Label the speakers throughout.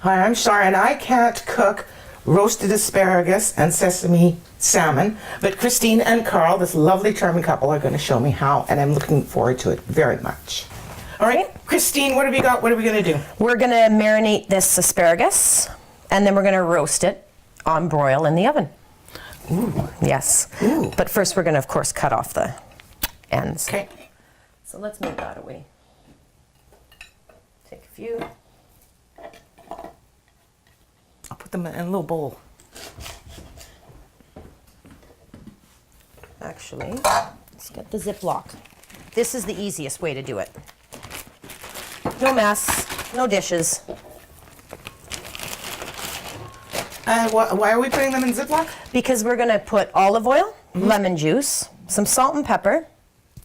Speaker 1: Hi, I'm Char, and I can't cook roasted asparagus and sesame salmon, but Christine and Carl, this lovely, charming couple, are going to show me how, and I'm looking forward to it very much. All right, Christine, what have you got? What are we going to do?
Speaker 2: We're going to marinate this asparagus, and then we're going to roast it on broil in the oven.
Speaker 1: Ooh.
Speaker 2: Yes.
Speaker 1: Ooh.
Speaker 2: But first we're going to, of course, cut off the ends.
Speaker 1: Okay.
Speaker 2: So let's move that away. Take a few.
Speaker 1: I'll put them in a little bowl.
Speaker 2: Actually, let's get the Ziploc. This is the easiest way to do it. No mess, no dishes.
Speaker 1: Why are we putting them in Ziploc?
Speaker 2: Because we're going to put olive oil, lemon juice, some salt and pepper,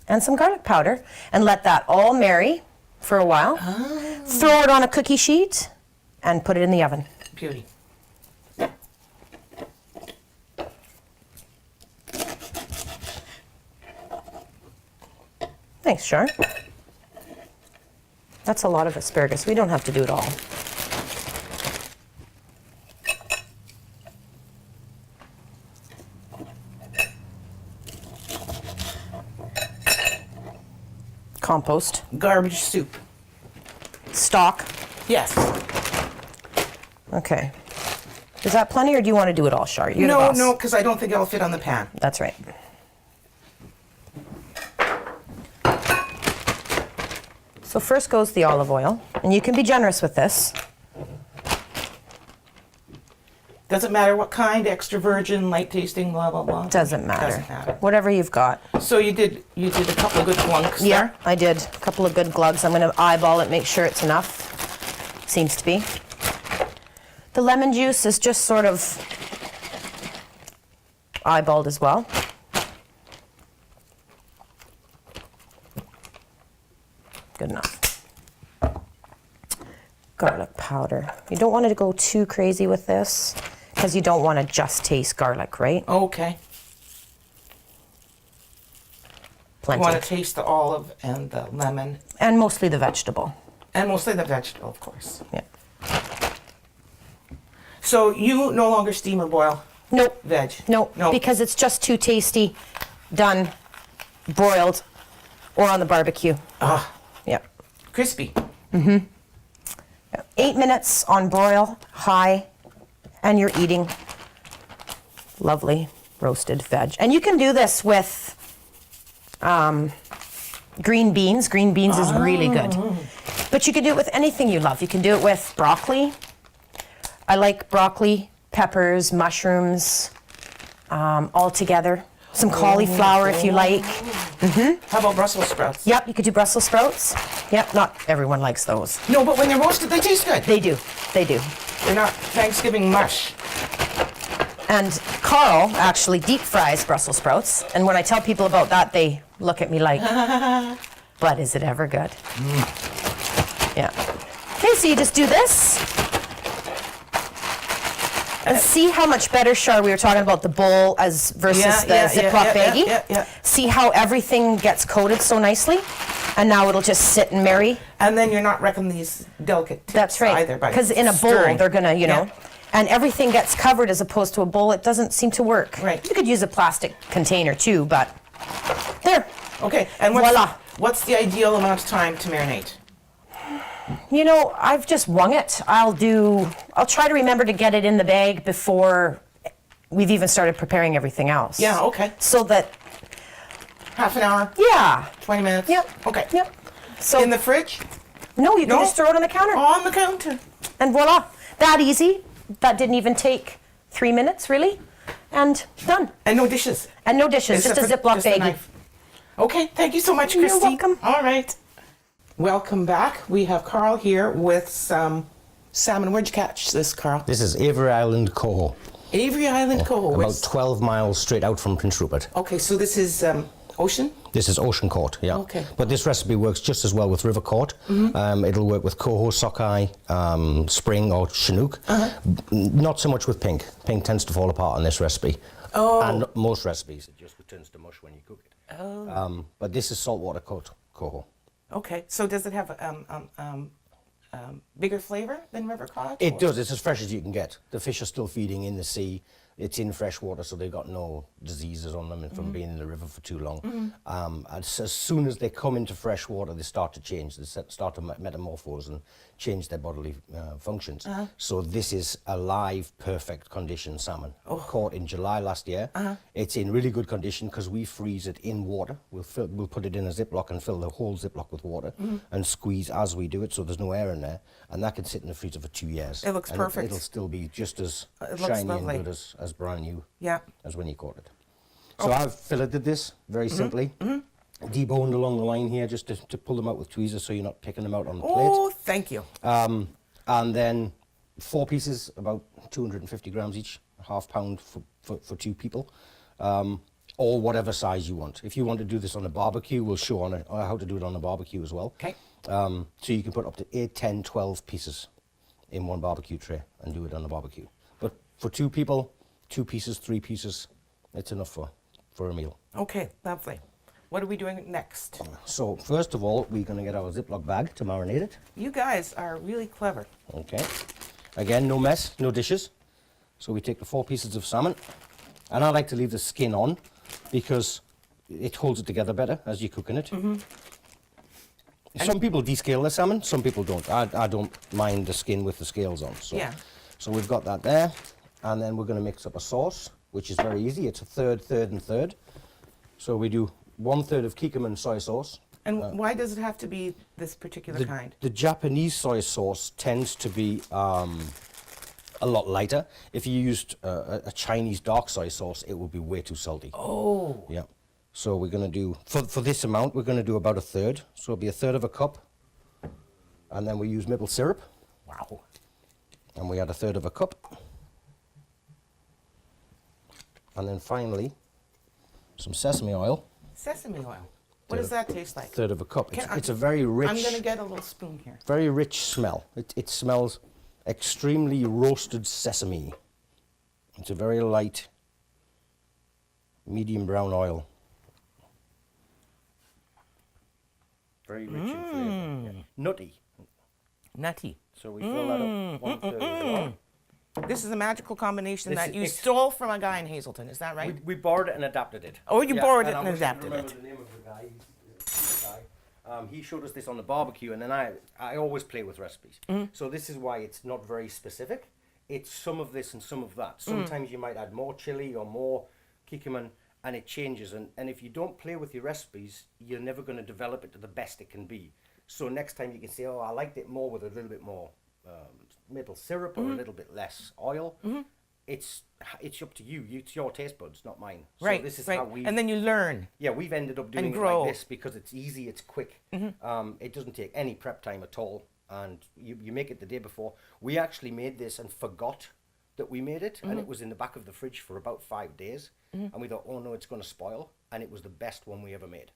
Speaker 2: and some garlic powder, and let that all marry for a while. Oh. Throw it on a cookie sheet, and put it in the oven.
Speaker 1: Beauty.
Speaker 2: Thanks, Char. That's a lot of asparagus. We don't have to do it all. Compost.
Speaker 1: Garbage soup.
Speaker 2: Stock.
Speaker 1: Yes.
Speaker 2: Okay. Is that plenty, or do you want to do it all, Char? You're the
Speaker 1: No,
Speaker 2: boss.
Speaker 1: no, because I don't think it'll fit on the pan.
Speaker 2: That's right. So first goes the olive oil, and you can be generous with this.
Speaker 1: Doesn't matter what kind, extra virgin, light tasting, blah, blah, blah.
Speaker 2: Doesn't matter.
Speaker 1: Doesn't matter.
Speaker 2: Whatever you've got.
Speaker 1: So you did a couple of good glunks
Speaker 2: Yeah,
Speaker 1: there?
Speaker 2: I did. A couple of good glugs. I'm going to eyeball it, make sure it's enough. Seems to be. The lemon juice is just sort of eyeballed as well. Good enough. Garlic powder. You don't want to go too crazy with this because you don't want to just taste garlic, right?
Speaker 1: Okay.
Speaker 2: Plenty.
Speaker 1: You want to taste the olive and the lemon.
Speaker 2: And mostly the vegetable.
Speaker 1: And mostly the vegetable, of course.
Speaker 2: Yeah.
Speaker 1: So you no longer steam or boil
Speaker 2: Nope.
Speaker 1: veg?
Speaker 2: No, because it's just too tasty done, broiled, or on the barbecue.
Speaker 1: Ah,
Speaker 2: Yeah.
Speaker 1: crispy.
Speaker 2: 8 minutes on broil, high, and you're eating lovely roasted veg. And you can do this with green beans. Green beans is really good. But you can do it with anything you love. You can do it with broccoli. I like broccoli, peppers, mushrooms, all together. Some cauliflower if you like.
Speaker 1: How about Brussels sprouts?
Speaker 2: Yep, you could do Brussels sprouts. Yep, not everyone likes those.
Speaker 1: No, but when they're roasted, they taste good.
Speaker 2: They do, they do.
Speaker 1: They're not Thanksgiving mush.
Speaker 2: And Carl actually deep fries Brussels sprouts. And when I tell people about that, they look at me like, but is it ever good? Yeah. Okay, so you just do this. And see how much better, Char, we were talking about the bowl as versus the Ziploc baggie.
Speaker 1: Yeah.
Speaker 2: See how everything gets coated so nicely? And now it'll just sit and marry.
Speaker 1: And then you're not wrecking these delicate tips
Speaker 2: That's right.
Speaker 1: either.
Speaker 2: Because in a bowl,
Speaker 1: stirring.
Speaker 2: they're going to, you know,
Speaker 1: Yeah.
Speaker 2: and everything gets covered as opposed to a bowl. It doesn't seem to work.
Speaker 1: Right.
Speaker 2: You could use a plastic container too, but there.
Speaker 1: Okay, and
Speaker 2: Voila.
Speaker 1: what's the ideal amount of time to marinate?
Speaker 2: You know, I've just wung it. I'll try to remember to get it in the bag before we've even started preparing everything else.
Speaker 1: Yeah, okay.
Speaker 2: So that,
Speaker 1: Half an hour?
Speaker 2: yeah.
Speaker 1: 20 minutes?
Speaker 2: Yep.
Speaker 1: Okay.
Speaker 2: Yep. So,
Speaker 1: In the fridge?
Speaker 2: no, you can
Speaker 1: No.
Speaker 2: just throw it on the counter.
Speaker 1: On the counter.
Speaker 2: And voila. That easy. That didn't even take 3 minutes, really. And done.
Speaker 1: And no dishes?
Speaker 2: And no dishes, just a
Speaker 1: Except for
Speaker 2: Ziploc
Speaker 1: just the
Speaker 2: baggie.
Speaker 1: knife. Okay, thank you so much,
Speaker 2: You're
Speaker 1: Christine.
Speaker 2: welcome.
Speaker 1: All right. Welcome back. We have Carl here with some salmon. Where'd you catch this, Carl?
Speaker 3: This is Avery Island Coho,
Speaker 1: Avery Island Coho.
Speaker 3: about 12 miles straight out from Prince Rupert.
Speaker 1: Okay, so this is ocean?
Speaker 3: This is ocean caught, yeah.
Speaker 1: Okay.
Speaker 3: But this recipe works just as well with river caught. It'll work with coho, sockeye, spring or chinook. Not so much with pink. Pink tends to fall apart on this recipe.
Speaker 1: Oh.
Speaker 3: And most recipes, it just returns to mush when you cook it.
Speaker 1: Oh.
Speaker 3: But this is saltwater caught coho.
Speaker 1: Okay, so does it have bigger flavor than river cod?
Speaker 3: It
Speaker 1: or-
Speaker 3: does. It's as fresh as you can get. The fish are still feeding in the sea. It's in fresh water, so they've got no diseases on them from being in the river for too long. As soon as they come into fresh water, they start to change. They start to metamorphose and change their bodily functions. So this is a live, perfect condition salmon. Caught in July last year. It's in really good condition because we freeze it in water. We'll put it in a Ziploc and fill the whole Ziploc with water and squeeze as we do it, so there's no air in there. And that can sit in the freezer for 2 years.
Speaker 1: It looks
Speaker 3: And
Speaker 1: perfect.
Speaker 3: It'll still be just as
Speaker 1: It looks
Speaker 3: shiny and
Speaker 1: lovely.
Speaker 3: good as brand new
Speaker 1: Yeah.
Speaker 3: as when you caught it. So I've filleted this very simply, deboned along the line here just to pull them out with tweezers so you're not picking them out on the plate.
Speaker 1: Oh, thank you.
Speaker 3: And then 4 pieces, about 250 grams each, ½ pound for 2 people, or whatever size you want. If you want to do this on a barbecue, we'll show on how to do it on a barbecue as well.
Speaker 1: Okay.
Speaker 3: So you can put up to 8, 10, 12 pieces in one barbecue tray and do it on a barbecue. But for 2 people, 2 pieces, 3 pieces, it's enough for a meal.
Speaker 1: Okay, lovely. What are we doing next?
Speaker 3: So first of all, we're going to get our Ziploc bag to marinate it.
Speaker 1: You guys are really clever.
Speaker 3: Okay. Again, no mess, no dishes. So we take the 4 pieces of salmon, and I like to leave the skin on because it holds it together better as you're cooking it. Some people descale their salmon, some people don't. I don't mind the skin with the scales on. So,
Speaker 1: Yeah.
Speaker 3: So we've got that there, and then we're going to mix up a sauce, which is very easy. It's a third, and third. So we do 1/3 of kikkoman soy sauce.
Speaker 1: And why does it have to be this particular kind?
Speaker 3: The Japanese soy sauce tends to be a lot lighter. If you used a Chinese dark soy sauce, it would be way too salty.
Speaker 1: Oh.
Speaker 3: Yeah. So we're going to do, for this amount, we're going to do about 1/3. So it'll be 1/3 of a cup. And then we use maple syrup.
Speaker 1: Wow.
Speaker 3: And we add 1/3 of a cup. And then finally, some sesame oil.
Speaker 1: Sesame oil. What does that taste like?
Speaker 3: 1/3 of a cup.
Speaker 1: Can
Speaker 3: It's a very rich...
Speaker 1: I'm going to get a little spoon here.
Speaker 3: Very rich smell. It smells extremely roasted sesame. It's a very light, medium brown oil. Very rich in flavour. Yeah. Nutty.
Speaker 1: Nutty.
Speaker 3: So we fill that up 1/3 of the oil.
Speaker 1: This is a magical combination
Speaker 3: This
Speaker 1: that
Speaker 3: is
Speaker 1: you
Speaker 3: ex-
Speaker 1: stole from a guy in Hazelton, is that right?
Speaker 3: We borrowed it and adapted it.
Speaker 1: Oh, you borrowed it
Speaker 3: I
Speaker 1: and
Speaker 3: wish I could
Speaker 1: adapted
Speaker 3: remember
Speaker 1: it.
Speaker 3: the name of the guy. He's the guy. He showed us this on the barbecue, and then I always play with recipes. So this is why it's not very specific. It's some of this and some of that. Sometimes you might add more chili or more kikkoman, and it changes. And if you don't play with your recipes, you're never going to develop it to the best it can be. So next time you can say, oh, I liked it more with a little bit more maple syrup or a little bit less oil. It's up to you. It's your taste buds, not mine.
Speaker 1: Right,
Speaker 3: So this is
Speaker 1: right.
Speaker 3: how we...
Speaker 1: And then you learn.
Speaker 3: Yeah, we've ended up doing it
Speaker 1: grow.
Speaker 3: like this because it's easy, it's quick. It doesn't take any prep time at all, and you make it the day before. We actually made this and forgot that we made it, and it was in the back of the fridge for about 5 days, and we thought, oh no, it's going to spoil, and it was the best one we ever made.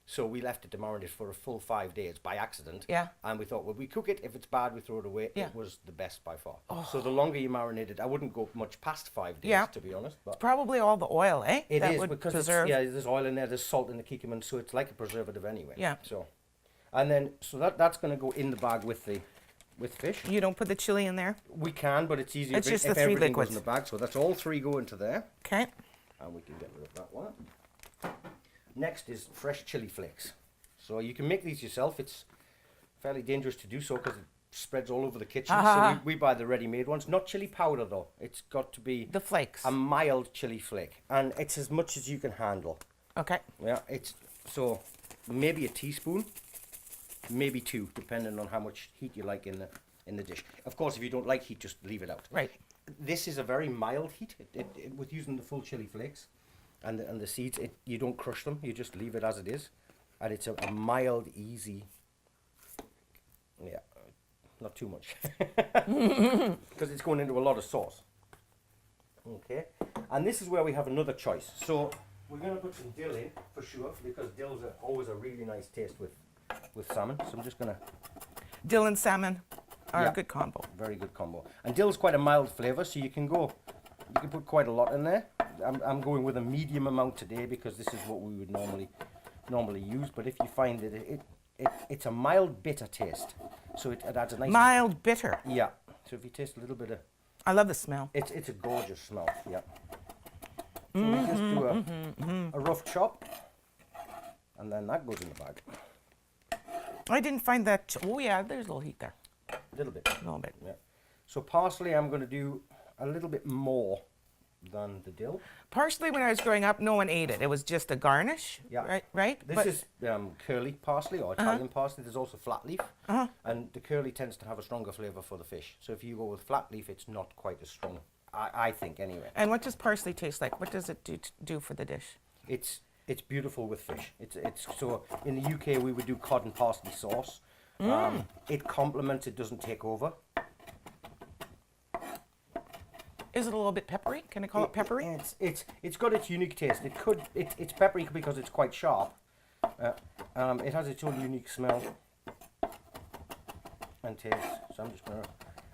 Speaker 3: So we left it to marinate for a full 5 days by accident.
Speaker 1: Yeah.
Speaker 3: And we thought, well, we cook it. If it's bad, we throw it away.
Speaker 1: Yeah.
Speaker 3: It was the best by far. So the longer you marinate it, I wouldn't go much past 5 days,
Speaker 1: Yeah.
Speaker 3: to be honest. But
Speaker 1: Probably all the oil, eh?
Speaker 3: it
Speaker 1: that
Speaker 3: is
Speaker 1: would
Speaker 3: because
Speaker 1: preserve.
Speaker 3: there's oil in there, there's salt in the kikkoman, so it's like a preservative anyway.
Speaker 1: Yeah.
Speaker 3: So, and then that's going to go in the bag with fish.
Speaker 1: You don't put the chili in there?
Speaker 3: We can, but it's easier
Speaker 1: It's
Speaker 3: if,
Speaker 1: just the
Speaker 3: if
Speaker 1: 3
Speaker 3: everything goes
Speaker 1: liquids.
Speaker 3: in the bag. So that's all 3 go into there,
Speaker 1: Okay.
Speaker 3: and we can get rid of that one. Next is fresh chili flakes. So you can make these yourself. It's fairly dangerous to do so because it spreads all over the kitchen. So we buy the ready-made ones. Not chili powder though. It's got to be
Speaker 1: The flakes.
Speaker 3: a mild chili flake, and it's as much as you can handle.
Speaker 1: Okay.
Speaker 3: Yeah, it's so maybe a teaspoon, maybe 2, depending on how much heat you like in the dish. Of course, if you don't like heat, just leave it out.
Speaker 1: Right.
Speaker 3: This is a very mild heat. With using the full chili flakes and the seeds, you don't crush them. You just leave it as it is, and it's a mild, easy. Yeah, not too much, because it's going into a lot of sauce. Okay, and this is where we have another choice. So we're going to put some dill in for sure, because dill's always a really nice taste with salmon. So I'm just going to...
Speaker 1: Dill and salmon are
Speaker 3: Yeah.
Speaker 1: a good combo.
Speaker 3: Very good combo. And dill's quite a mild flavour, so you can put quite a lot in there. I'm going with a medium amount today because this is what we would normally use. But if you find that it's a mild bitter taste. So it adds a nice...
Speaker 1: Mild bitter.
Speaker 3: Yeah. So if you taste a little bit of...
Speaker 1: I love the smell.
Speaker 3: It's a gorgeous smell, yeah. So we just do a rough chop, and then that goes in the bag.
Speaker 1: I didn't find that. Oh yeah, there's a little heat there.
Speaker 3: A little bit.
Speaker 1: A little bit.
Speaker 3: Yeah. So parsley, I'm going to do a little bit more than the dill.
Speaker 1: Parsley, when I was growing up, no one ate it. It was just a garnish.
Speaker 3: Yeah.
Speaker 1: Right. Right.
Speaker 3: This is curly parsley or Italian parsley. There's also flat leaf, and the curly tends to have a stronger flavour for the fish. So if you go with flat leaf, it's not quite as strong. I think anyway.
Speaker 1: And what does parsley taste like? What does it do for the dish?
Speaker 3: It's beautiful with fish. It's so in the UK we would do cod and parsley sauce. It complements. It doesn't take over.
Speaker 1: Is it a little bit peppery? Can I call it peppery?
Speaker 3: It's got its unique taste. It's peppery because it's quite sharp. It has its own unique smell and taste. So I'm just gonna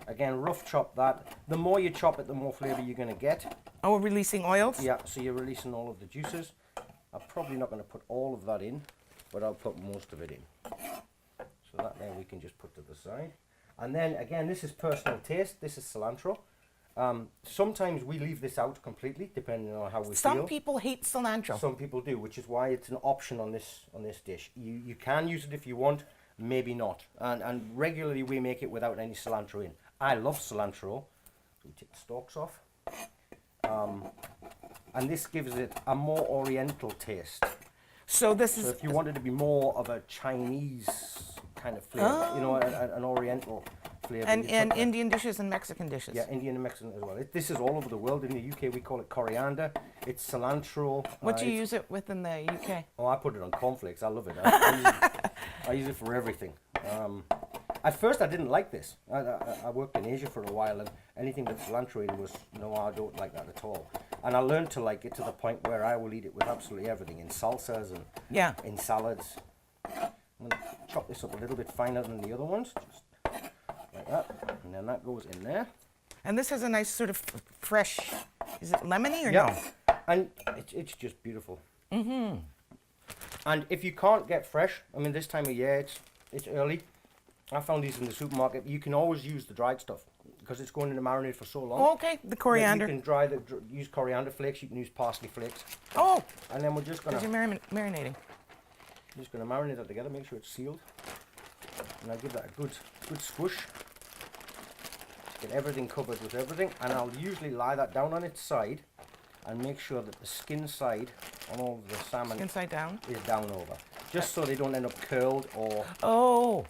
Speaker 3: again rough chop that. The more you chop it, the more flavour you're gonna get.
Speaker 1: Oh, releasing oils?
Speaker 3: Yeah. So you're releasing all of the juices. I'm probably not going to put all of that in, but I'll put most of it in. So that then we can just put to the side. And then again, this is personal taste. This is cilantro. Sometimes we leave this out completely, depending on how we feel.
Speaker 1: Some people hate cilantro.
Speaker 3: Some people do, which is why it's an option on this dish. You can use it if you want, maybe not. And regularly we make it without any cilantro in. I love cilantro. We take the stalks off. And this gives it a more oriental taste.
Speaker 1: So this
Speaker 3: So
Speaker 1: is.
Speaker 3: if you wanted to be more of a Chinese kind of flavour, you know, an oriental flavour.
Speaker 1: And Indian dishes and Mexican dishes.
Speaker 3: Yeah, Indian and Mexican as well. This is all over the world. In the UK we call it coriander. It's cilantro.
Speaker 1: What do you use it with in the UK?
Speaker 3: Oh, I put it on cornflakes. I love it. I use it for everything. At first I didn't like this. I worked in Asia for a while, and anything with cilantro in was, no, I don't like that at all. And I learned to like it to the point where I will eat it with absolutely everything, in salsas and in salads. I'm going to chop this up a little bit finer than the other ones, just like that. And then that goes in there.
Speaker 1: And this has a nice sort of fresh, is it lemony or
Speaker 3: Yeah.
Speaker 1: no?
Speaker 3: And it's just beautiful. Mm-hmm. And if you can't get fresh, I mean, this time of year, it's early. I found these in the supermarket. You can always use the dried stuff because it's going in the marinade for so long.
Speaker 1: Oh, okay, the coriander.
Speaker 3: You can use coriander flakes. You can use parsley flakes.
Speaker 1: Oh,
Speaker 3: And then we're just gonna
Speaker 1: because you're marinating.
Speaker 3: marinate that together. Make sure it's sealed. And I'll give that a good swoosh. Get everything covered with everything. And I'll usually lie that down on its side and make sure that the skin side on all of the salmon
Speaker 1: Inside down.
Speaker 3: is down over, just so they don't end up curled or.
Speaker 1: Oh.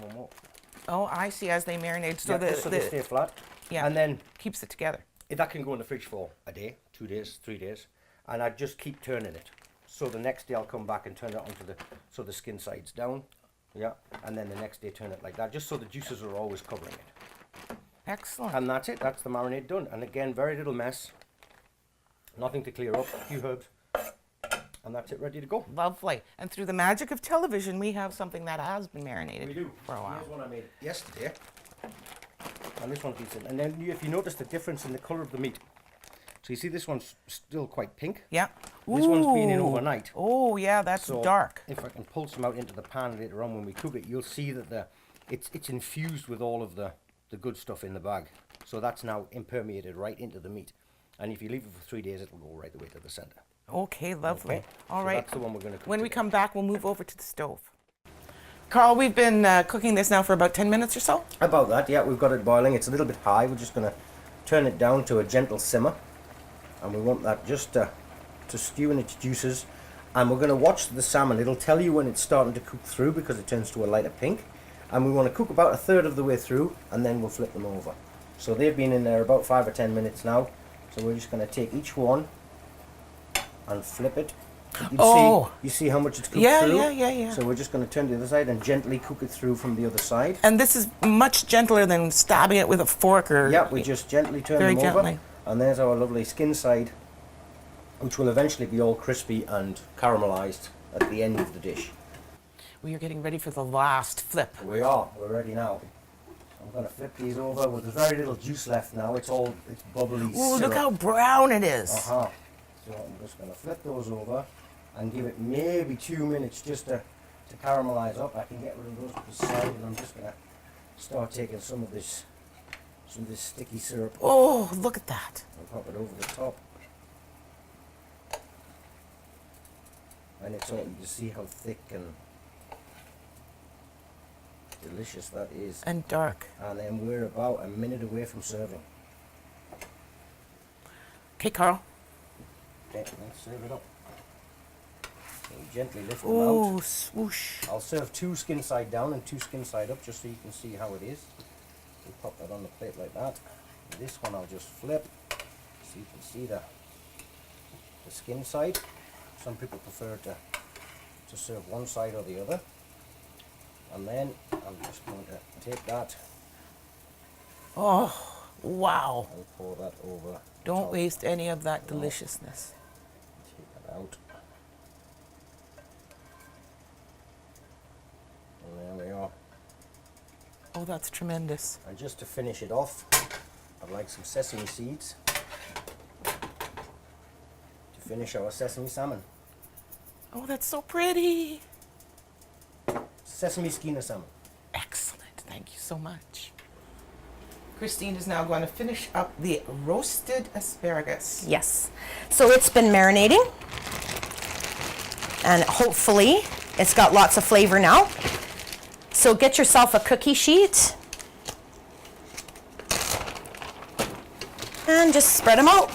Speaker 3: No more.
Speaker 1: Oh, I see. As they marinate, so
Speaker 3: Just so they stay flat.
Speaker 1: yeah,
Speaker 3: And then
Speaker 1: keeps it together.
Speaker 3: that can go in the fridge for a day, 2 days, 3 days, and I just keep turning it. So the next day I'll come back and turn it onto the skin side's down, yeah, and then the next day turn it like that, just so the juices are always covering it.
Speaker 1: Excellent.
Speaker 3: And that's it. That's the marinade done. And again, very little mess, nothing to clear up, a few herbs, and that's it, ready to go.
Speaker 1: Lovely. And through the magic of television, we have something that has been marinated
Speaker 3: We do.
Speaker 1: for a while.
Speaker 3: Here's one I made yesterday, and this one feeds in. And then if you notice the difference in the colour of the meat, so you see this one's still quite pink.
Speaker 1: Yeah.
Speaker 3: This one's been in
Speaker 1: Ooh.
Speaker 3: overnight.
Speaker 1: Oh, yeah, that's
Speaker 3: So
Speaker 1: dark.
Speaker 3: if I can pull some out into the pan later on when we cook it, you'll see that it's infused with all of the good stuff in the bag. So that's now impermeated right into the meat. And if you leave it for 3 days, it'll go right the way to the centre.
Speaker 1: Okay, lovely.
Speaker 3: Okay,
Speaker 1: All
Speaker 3: so
Speaker 1: right.
Speaker 3: that's the one we're going to cook
Speaker 1: When we
Speaker 3: today.
Speaker 1: come back, we'll move over to the stove. Carl, we've been cooking this now for about 10 minutes or so.
Speaker 3: About that, yeah, we've got it boiling. It's a little bit high. We're just going to turn it down to a gentle simmer. And we want that just to stew in its juices. And we're going to watch the salmon. It'll tell you when it's starting to cook through because it turns to a lighter pink. And we want to cook about a third of the way through, and then we'll flip them over. So they've been in there about 5 or 10 minutes now. So we're just going to take each one and flip it. You see how much it's cooked
Speaker 1: Yeah,
Speaker 3: through?
Speaker 1: yeah.
Speaker 3: So we're just going to turn to the other side and gently cook it through from the other side.
Speaker 1: And this is much gentler than stabbing it with a fork or...
Speaker 3: Yeah, we just gently turn
Speaker 1: Very
Speaker 3: them
Speaker 1: gently.
Speaker 3: over. And there's our lovely skin side, which will eventually be all crispy and caramelized at the end of the dish.
Speaker 1: We are getting ready for the last flip.
Speaker 3: We're ready now. I'm going to flip these over with very little juice left now. It's bubbly
Speaker 1: Ooh,
Speaker 3: syrup.
Speaker 1: look how brown it is.
Speaker 3: So I'm just going to flip those over. and give it maybe 2 minutes just to caramelize up. I can get rid of those to the side, and I'm just gonna start taking some of this sticky syrup
Speaker 1: Oh, look at that.
Speaker 3: and pop it over the top. And it's all, you see how thick and delicious that is.
Speaker 1: And dark.
Speaker 3: And then we're about a minute away from serving.
Speaker 1: Okay, Carl.
Speaker 3: Okay, let's serve it up. So you gently lift them
Speaker 1: Oh,
Speaker 3: out.
Speaker 1: swoosh.
Speaker 3: I'll serve 2 skin side down and 2 skin side up, just so you can see how it is. We'll pop that on the plate like that. And this one I'll just flip, so you can see the skin side. Some people prefer to serve one side or the other. And then I'm just going to take that
Speaker 1: Oh, wow.
Speaker 3: and pour that over.
Speaker 1: Don't
Speaker 3: top.
Speaker 1: waste any of that deliciousness.
Speaker 3: Take that out. And there we are.
Speaker 1: Oh, that's tremendous.
Speaker 3: And just to finish it off, I'd like some sesame seeds to finish our sesame salmon.
Speaker 1: Oh, that's so pretty.
Speaker 3: Sesame skin salmon.
Speaker 1: Excellent. Thank you so much. Christine is now going to finish up the roasted asparagus.
Speaker 2: Yes. So it's been marinating, and hopefully it's got lots of flavor now. So get yourself a cookie sheet and just spread them out.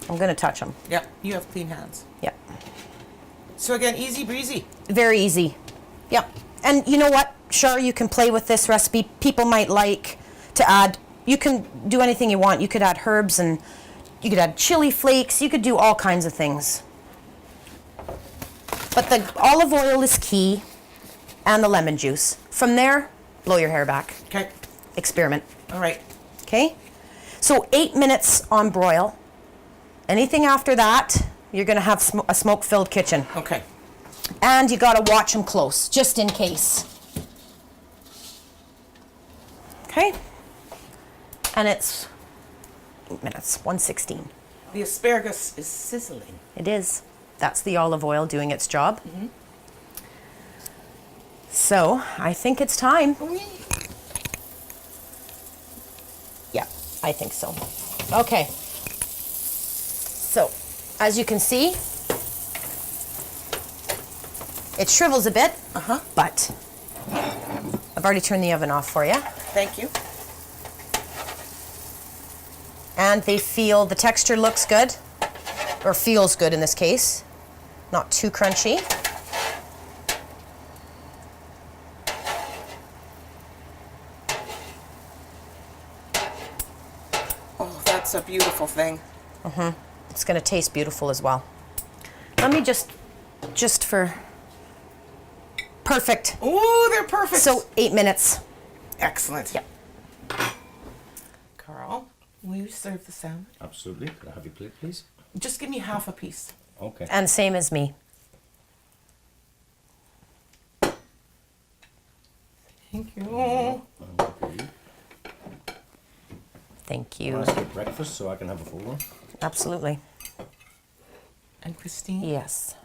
Speaker 2: I'm going to touch them.
Speaker 1: Yep, you have clean hands.
Speaker 2: Yep.
Speaker 1: So again, easy breezy.
Speaker 2: Very easy. Yep. And you know what? Sure, you can play with this recipe. People might like to add, you can do anything you want. You could add herbs, and you could add chili flakes. You could do all kinds of things. But the olive oil is key, and the lemon juice. From there, blow your hair back.
Speaker 1: Okay.
Speaker 2: Experiment.
Speaker 1: All right.
Speaker 2: Okay? So 8 minutes on broil. Anything after that, you're going to have a smoke-filled kitchen.
Speaker 1: Okay.
Speaker 2: And you got to watch them close, just in case. Okay? And it's 8 minutes, 1:16.
Speaker 1: The asparagus is sizzling.
Speaker 2: It is. That's the olive oil doing its job. So, I think it's time. Yeah, I think so. Okay. So, as you can see, it shrivels a bit, but I've already turned the oven off for you.
Speaker 1: Thank you.
Speaker 2: And the texture looks good, or feels good in this case. Not too crunchy.
Speaker 1: Oh, that's a beautiful thing.
Speaker 2: It's going to taste beautiful as well. Let me just for perfect.
Speaker 1: Oh, they're perfect.
Speaker 2: So 8 minutes.
Speaker 1: excellent.
Speaker 2: Yep.
Speaker 1: Carl, will you serve the salmon?
Speaker 3: Absolutely. Could I have your plate, please?
Speaker 1: Just give me half a piece.
Speaker 3: Okay.
Speaker 2: And same as me.
Speaker 1: Thank you.
Speaker 3: Okay.
Speaker 2: Thank
Speaker 3: I
Speaker 2: you.
Speaker 3: want to skip breakfast so I can have a full one.
Speaker 2: Absolutely.
Speaker 1: And Christine.
Speaker 2: Yes.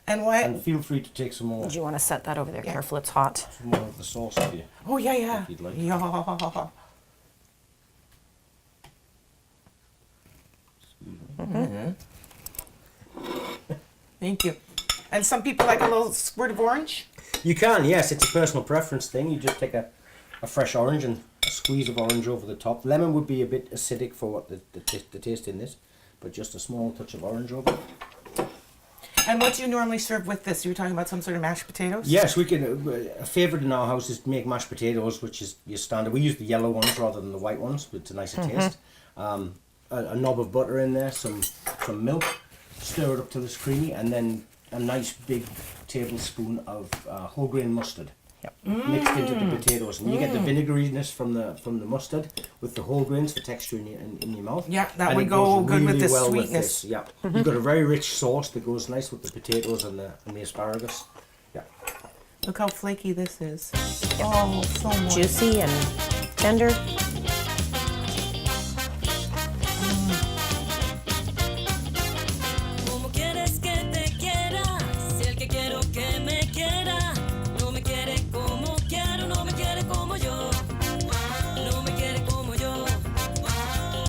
Speaker 1: And what?
Speaker 3: And feel free to take some more,
Speaker 2: Do you want to set that over there?
Speaker 1: Yeah.
Speaker 2: Careful, it's hot.
Speaker 3: some more of the sauce if you.
Speaker 1: Oh, yeah, yeah.
Speaker 3: If you'd like.
Speaker 1: Yeah. Thank you. And some people like a little squirt of orange.
Speaker 3: You can, yes. It's a personal preference thing. You just take a fresh orange and a squeeze of orange over the top. Lemon would be a bit acidic for what the taste in this, but just a small touch of orange over it.
Speaker 1: And what do you normally serve with this? You were talking about some sort of mashed potatoes?
Speaker 3: Yes, we can. A favourite in our house is to make mashed potatoes, which is your standard. We use the yellow ones rather than the white ones, but it's a nicer taste. A knob of butter in there, some milk, stir it up till it's creamy, and then a nice big tablespoon of whole grain mustard.
Speaker 2: Yep.
Speaker 3: Mixed into the potatoes, and you get the vinegariness from the mustard with the whole grains for texture in your mouth.
Speaker 1: Yeah, that
Speaker 3: And
Speaker 1: would
Speaker 3: it
Speaker 1: go
Speaker 3: goes
Speaker 1: good with
Speaker 3: really
Speaker 1: the
Speaker 3: well
Speaker 1: sweetness.
Speaker 3: this. Yeah, you've got a very rich sauce that goes nice with the potatoes and the asparagus. Yeah,
Speaker 1: Look how flaky this is. Oh, so moist.
Speaker 2: Juicy and tender.